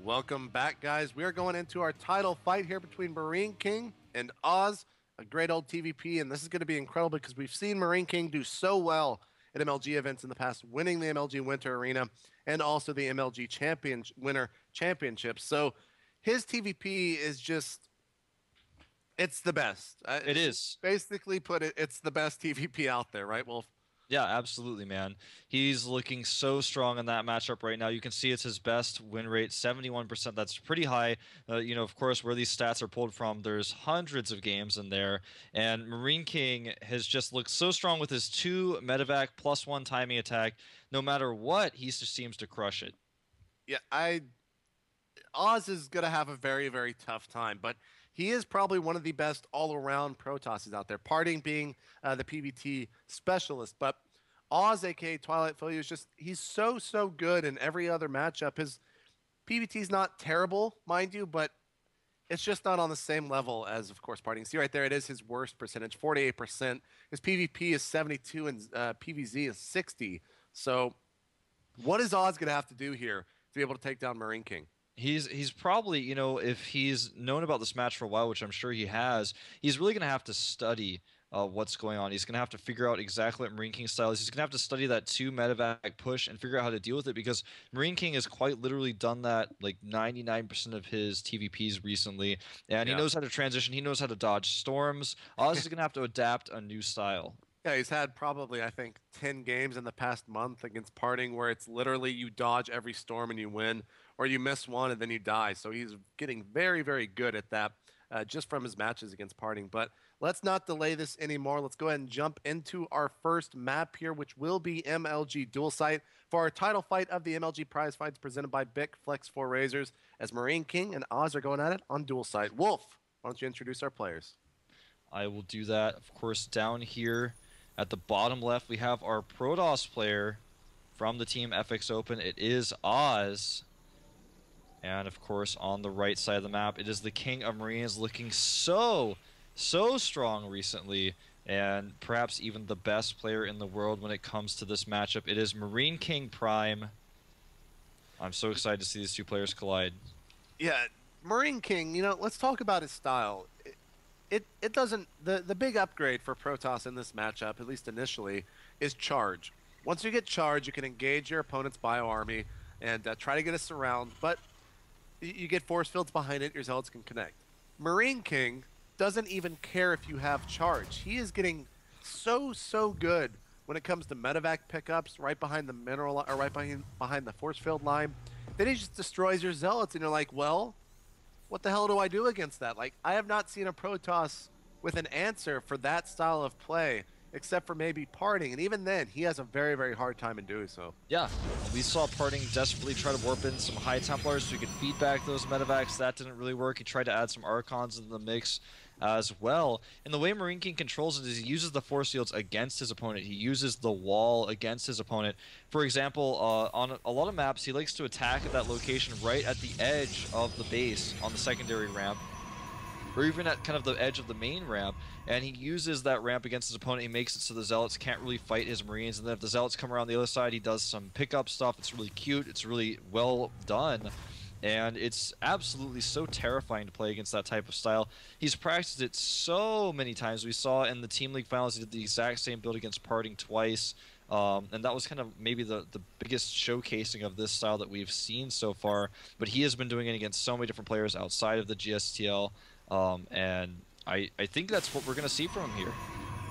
Welcome back, guys. We are going into our title fight here between Marineking and Oz, a great old TVP, and this is going to be incredible because we've seen Marineking do so well at MLG events in the past, winning the MLG Winter Arena and also the MLG Winter Championships. So his TVP is just, it's the best. It is. Basically put it, it's the best TVP out there, right, Wolf? Yeah, absolutely, man. He's looking so strong in that matchup right now. You can see it's his best win rate, 71%. That's pretty high. Of course, where these stats are pulled from, there's hundreds of games in there. And Marineking has just looked so strong with his 2 medevac +1 timing attack. No matter what, he just seems to crush it. Yeah, Oz is going to have a very, very tough time, but he is probably one of the best all-around Protosses out there, Parting being the PvT specialist. But Oz, aka Twilight Philly, is just, he's so, so good in every other matchup. His PvT is not terrible, mind you, but it's just not on the same level as, of course, Parting. See right there, it is his worst percentage, 48%. His PvP is 72 and PvZ is 60. So what is Oz going to have to do here to be able to take down Marineking? He's probably, if he's known about this match for a while, which I'm sure he has, he's really going to have to study what's going on. He's going to have to figure out exactly what Marineking style is. He's going to have to study that 2 medevac push and figure out how to deal with it, because Marineking has quite literally done that like 99% of his TVPs recently, and he knows how to transition. He knows how to dodge storms. Oz is going to have to adapt a new style. Yeah, he's had probably, I think, 10 games in the past month against Parting where it's literally you dodge every storm and you win, or you miss one and then you die. So he's getting very, very good at that just from his matches against Parting. But let's not delay this anymore. Let's go ahead and jump into our first map here, which will be MLG Dual Site for our title fight of the MLG Prize Fights presented by Bic Flex 4 Razors, as Marineking and Oz are going at it on Dual Site. Wolf, why don't you introduce our players? I will do that. Of course, down here at the bottom left, we have our Protoss player from the team FX Open. It is Oz. And of course, on the right side of the map, it is the King of Marines, looking so strong recently, and perhaps even the best player in the world when it comes to this matchup. It is Marineking Prime. I'm so excited to see these two players collide. Yeah, Marineking, let's talk about his style. It doesn't, the big upgrade for Protoss in this matchup, at least initially, is charge. Once you get charge, you can engage your opponent's bio army and try to get a surround, but you get force fields behind it, your zealots can connect. Marineking doesn't even care if you have charge. He is getting so good when it comes to medevac pickups right behind the mineral, or right behind the force field line. Then he just destroys your zealots, and you're like, well, what the hell do I do against that? Like, I have not seen a Protoss with an answer for that style of play, except for maybe Parting, and even then, he has a very, very hard time in doing so. Yeah, we saw Parting desperately try to warp in some High Templars so he could feed back those medevacs. That didn't really work. He tried to add some Archons into the mix as well. And the way Marineking controls it is he uses the force fields against his opponent. He uses the wall against his opponent. For example, on a lot of maps, he likes to attack at that location right at the edge of the base on the secondary ramp, or even at kind of the edge of the main ramp, and he uses that ramp against his opponent. He makes it so the Zealots can't really fight his Marines, and then if the Zealots come around the other side, he does some pickup stuff. It's really cute, it's really well done, and it's absolutely so terrifying to play against that type of style. He's practiced it so many times. We saw in the Team League Finals, he did the exact same build against Parting twice, and that was kind of maybe the biggest showcasing of this style that we've seen so far, but he has been doing it against so many different players outside of the GSTL. And I think that's what we're going to see from him here.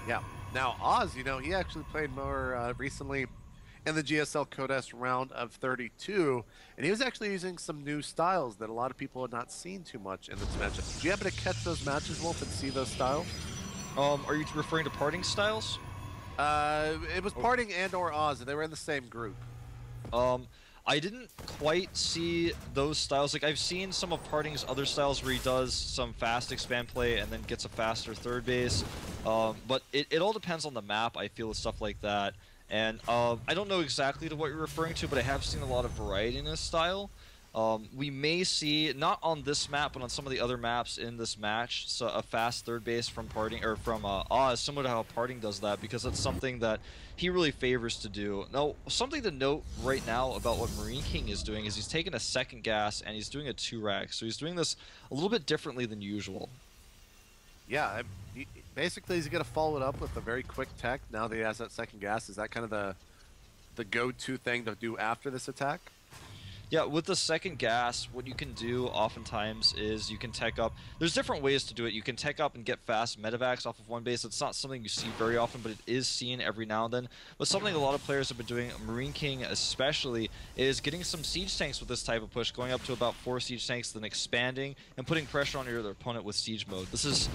Yeah. Now, Oz, he actually played more recently in the GSL Codes round of 32, and he was actually using some new styles that a lot of people had not seen too much in this matchup. Did you happen to catch those matches, Wolf, and see those styles? Are you referring to Parting styles? It was Parting and or Oz, and they were in the same group. I didn't quite see those styles. Like, I've seen some of Parting's other styles where he does some fast expand play and then gets a faster third base. But it all depends on the map, I feel, with stuff like that. And I don't know exactly to what you're referring to, but I have seen a lot of variety in his style. We may see, not on this map, but on some of the other maps in this match, so a fast third base from Parting, or from Oz, similar to how Parting does that, because that's something that he really favors to do. Now, something to note right now about what Marineking is doing is he's taking a second gas and he's doing a 2-rack, so he's doing this a little bit differently than usual. Yeah, basically he's going to follow it up with a very quick tech now that he has that second gas. Is that kind of the go-to thing to do after this attack? Yeah, with the second gas, what you can do oftentimes is you can tech up. There's different ways to do it. You can tech up and get fast medevacs off of one base. It's not something you see very often, but it is seen every now and then. But something a lot of players have been doing, Marineking especially, is getting some siege tanks with this type of push, going up to about 4 siege tanks, then expanding and putting pressure on your other opponent with siege mode. This is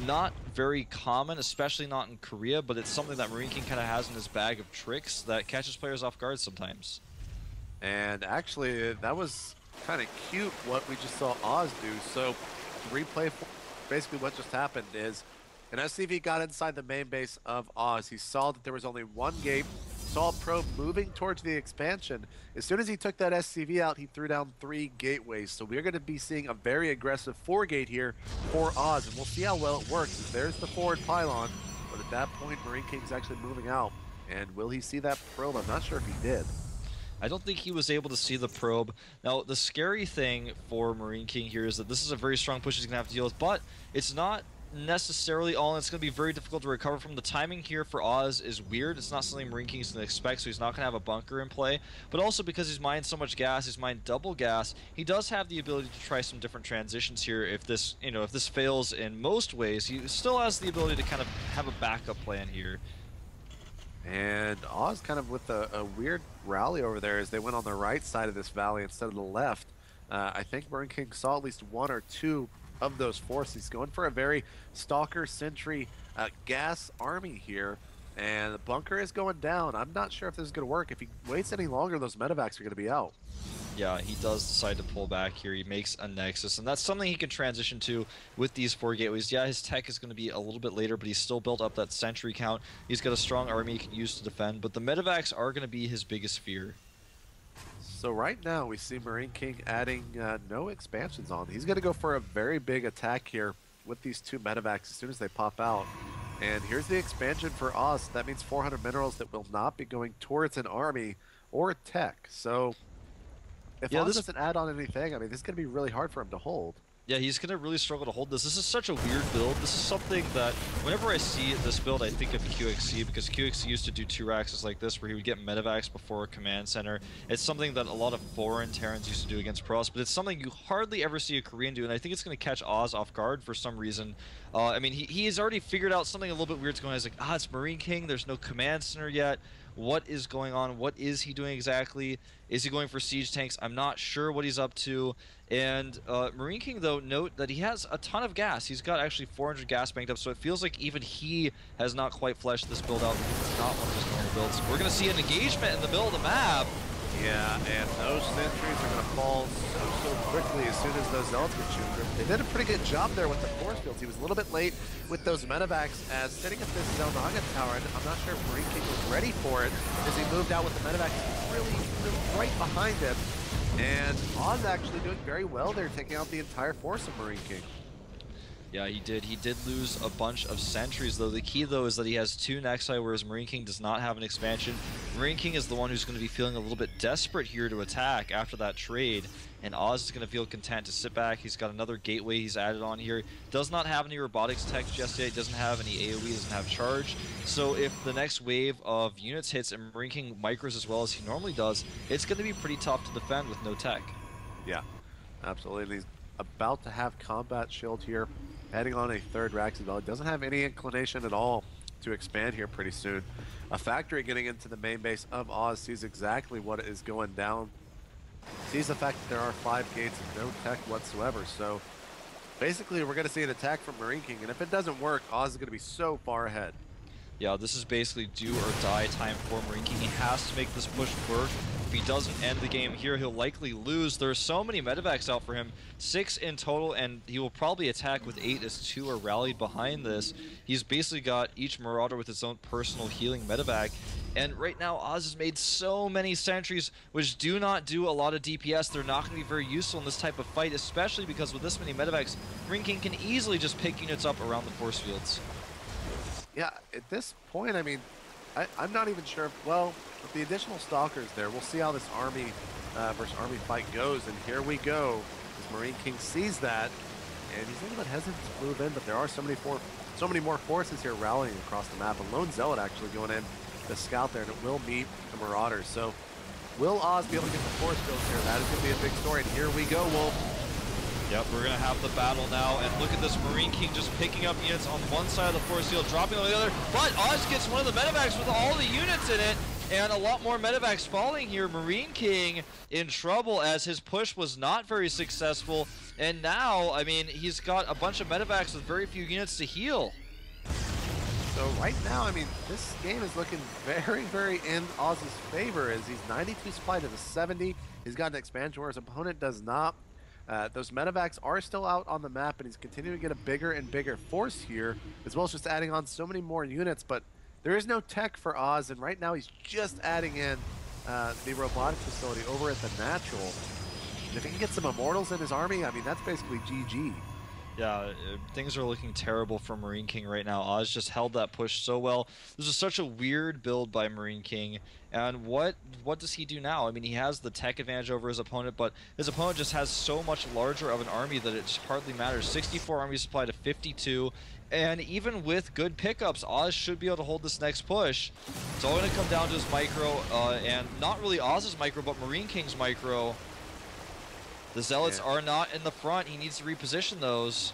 not very common, especially not in Korea, but it's something that Marineking kind of has in his bag of tricks that catches players off guard sometimes. And actually, that was kind of cute what we just saw Oz do. So, to replay basically what just happened is an SCV got inside the main base of Oz. He saw that there was only one gate, saw a probe moving towards the expansion. As soon as he took that SCV out, he threw down 3 gateways. So we're going to be seeing a very aggressive 4-gate here for Oz, and we'll see how well it works. There's the forward pylon, but at that point, Marineking's actually moving out. And will he see that probe? I'm not sure if he did. I don't think he was able to see the probe. Now, the scary thing for Marineking here is that this is a very strong push he's going to have to deal with, but it's not necessarily all, and it's going to be very difficult to recover from. The timing here for Oz is weird. It's not something Marineking is going to expect, so he's not going to have a bunker in play. But also because he's mined so much gas, he's mined double gas, he does have the ability to try some different transitions here. If this, if this fails in most ways, he still has the ability to kind of have a backup plan here. And Oz kind of with a weird rally over there as they went on the right side of this valley instead of the left. I think Marineking saw at least 1 or 2 of those forces. He's going for a very Stalker Sentry gas army here. And the bunker is going down. I'm not sure if this is going to work. If he waits any longer, those medevacs are going to be out. Yeah, he does decide to pull back here. He makes a Nexus, and that's something he can transition to with these 4 gateways. Yeah, his tech is going to be a little bit later, but he's still built up that sentry count. He's got a strong army he can use to defend, but the medevacs are going to be his biggest fear. So right now, we see Marineking adding no expansions on. He's going to go for a very big attack here with these 2 medevacs as soon as they pop out. And here's the expansion for Oz. That means 400 minerals that will not be going towards an army or tech. So if Oz doesn't add on anything, I mean, this is going to be really hard for him to hold. Yeah, he's going to really struggle to hold this. This is such a weird build. This is something that whenever I see this build, I think of QXC, because QXC used to do 2-racks like this where he would get medevacs before a command center. It's something that a lot of foreign Terrans used to do against Pros, but it's something you hardly ever see a Korean do, and I think it's going to catch Oz off guard for some reason. I mean, he has already figured out something a little bit weird's going on. He's like, it's Marineking, there's no command center yet. What is going on? What is he doing exactly? Is he going for siege tanks? I'm not sure what he's up to. And Marineking, though, note that he has a ton of gas. He's got actually 400 gas banked up, so it feels like even he has not quite fleshed this build out because it's not one of his normal builds. We're going to see an engagement in the middle of the map. Yeah, and those sentries are going to fall so quickly as soon as those zealots get shooting. They did a pretty good job there with the force fields. He was a little bit late with those medevacs as setting up this Zelnaga tower. I'm not sure if Marineking was ready for it as he moved out with the medevacs really right behind him. And Oz actually doing very well there, taking out the entire force of Marineking. Yeah, he did. He did lose a bunch of sentries, though. The key, though, is that he has 2 Nexi, whereas Marineking does not have an expansion. Marineking is the one who's going to be feeling a little bit desperate here to attack after that trade, and Oz is going to feel content to sit back. He's got another gateway he's added on here. Does not have any robotics tech just yet. He doesn't have any AoE, doesn't have charge. So if the next wave of units hits and Marineking micros as well as he normally does, it's going to be pretty tough to defend with no tech. Yeah, absolutely. He's about to have combat shield here, heading on a 3rd rack as well. It doesn't have any inclination at all to expand here pretty soon. A factory getting into the main base of Oz sees exactly what is going down. Sees the fact that there are 5 gates and no tech whatsoever. So basically we're going to see an attack from Marineking, and if it doesn't work, Oz is going to be so far ahead. Yeah, this is basically do or die time for Marineking. He has to make this push work. If he doesn't end the game here, he'll likely lose. There are so many medevacs out for him, 6 in total, and he will probably attack with 8 as 2 are rallied behind this. He's basically got each Marauder with its own personal healing medevac, And right now, Oz has made so many sentries, which do not do a lot of DPS. They're not going to be very useful in this type of fight, especially because with this many medevacs, Marineking can easily just pick units up around the force fields. Yeah, at this point, I mean, I'm not even sure. Well, with the additional stalkers there, we'll see how this army versus army fight goes. And here we go, as Marineking sees that, and he's a little bit hesitant to move in, but there are so many more forces here rallying across the map. A lone zealot actually going in to scout there, and it will meet the Marauders. So, will Oz be able to get the force fields here? That is going to be a big story. And here we go, Wolf. Yep, we're going to have the battle now, and look at this Marineking just picking up units on one side of the force field, dropping on the other, but Oz gets one of the medevacs with all the units in it, and a lot more medevacs falling here. Marineking in trouble as his push was not very successful, and now, I mean, he's got a bunch of medevacs with very few units to heal. So right now, I mean, this game is looking very, very in Oz's favor as he's 92 supply to the 70. He's got an expansion where his opponent does not. Those medevacs are still out on the map, and he's continuing to get a bigger and bigger force here, as well as just adding on so many more units. But there is no tech for Oz, and right now he's just adding in the robotic facility over at the natural. And if he can get some immortals in his army, I mean, that's basically GG. Yeah, things are looking terrible for Marineking right now. Oz just held that push so well. This is such a weird build by Marineking. And what does he do now? I mean, he has the tech advantage over his opponent, but his opponent just has so much larger of an army that it just hardly matters. 64 army supply to 52. And even with good pickups, Oz should be able to hold this next push. It's all going to come down to his micro, and not really Oz's micro, but Marineking's micro. The Zealots are not in the front. He needs to reposition those.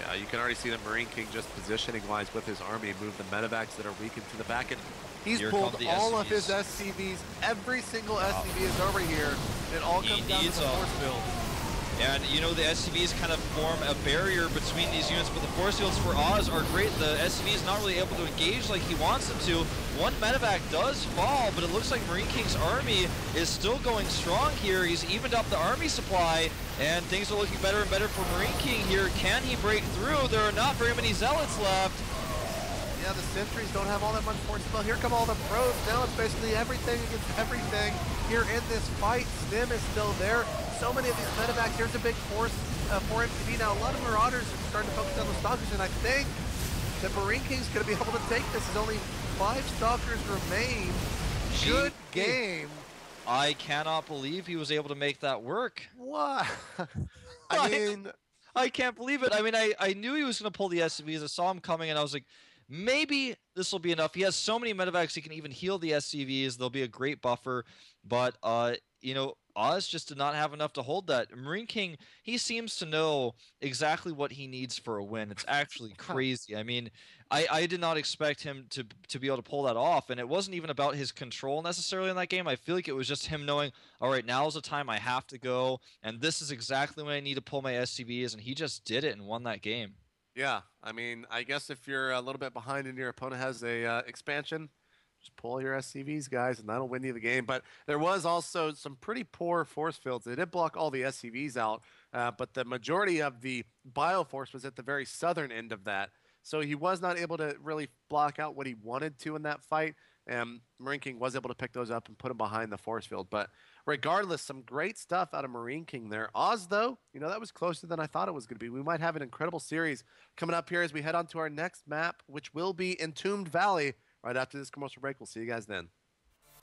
Yeah, you can already see that Marineking just positioning-wise with his army move the medevacs that are weakened to the back. And he's pulled all of his SCVs. Every single SCV is over here. It all comes down to the force build. And, you know, the SCVs kind of form a barrier between these units, but the force fields for Oz are great. The SCV is not really able to engage like he wants them to. One medevac does fall, but it looks like Marineking's army is still going strong here. He's evened up the army supply, and things are looking better and better for Marineking here. Can he break through? There are not very many Zealots left. Yeah, the sentries don't have all that much force spell. Here come all the probes. Now it's basically everything against everything here in this fight. Stim is still there. So many of these medevacs. Here's a big force for MTV. Now, a lot of Marauders are starting to focus on the Stalkers, and I think that Marineking's going to be able to take this as only 5 Stalkers remain. Good game. I cannot believe he was able to make that work. What? I mean... I can't believe it. I mean, I knew he was going to pull the SCVs. I saw him coming, and I was like, maybe this will be enough. He has so many medevacs, he can even heal the SCVs. They'll be a great buffer. But, you know, Oz just did not have enough to hold that. Marineking, he seems to know exactly what he needs for a win. It's actually crazy. I mean, I did not expect him to be able to pull that off, and it wasn't even about his control necessarily in that game. I feel like it was just him knowing, all right, now's the time I have to go, and this is exactly when I need to pull my SCVs, and he just did it and won that game. Yeah, I mean, I guess if you're a little bit behind and your opponent has a expansion, just pull your SCVs, guys, and that'll win you the game. But there was also some pretty poor force fields. They did block all the SCVs out, but the majority of the Bioforce was at the very southern end of that. So he was not able to really block out what he wanted to in that fight. And Marineking was able to pick those up and put them behind the force field. But regardless, some great stuff out of Marineking there. Oz, though, you know, that was closer than I thought it was going to be. We might have an incredible series coming up here as we head on to our next map, which will be Entombed Valley. Right after this commercial break, we'll see you guys then.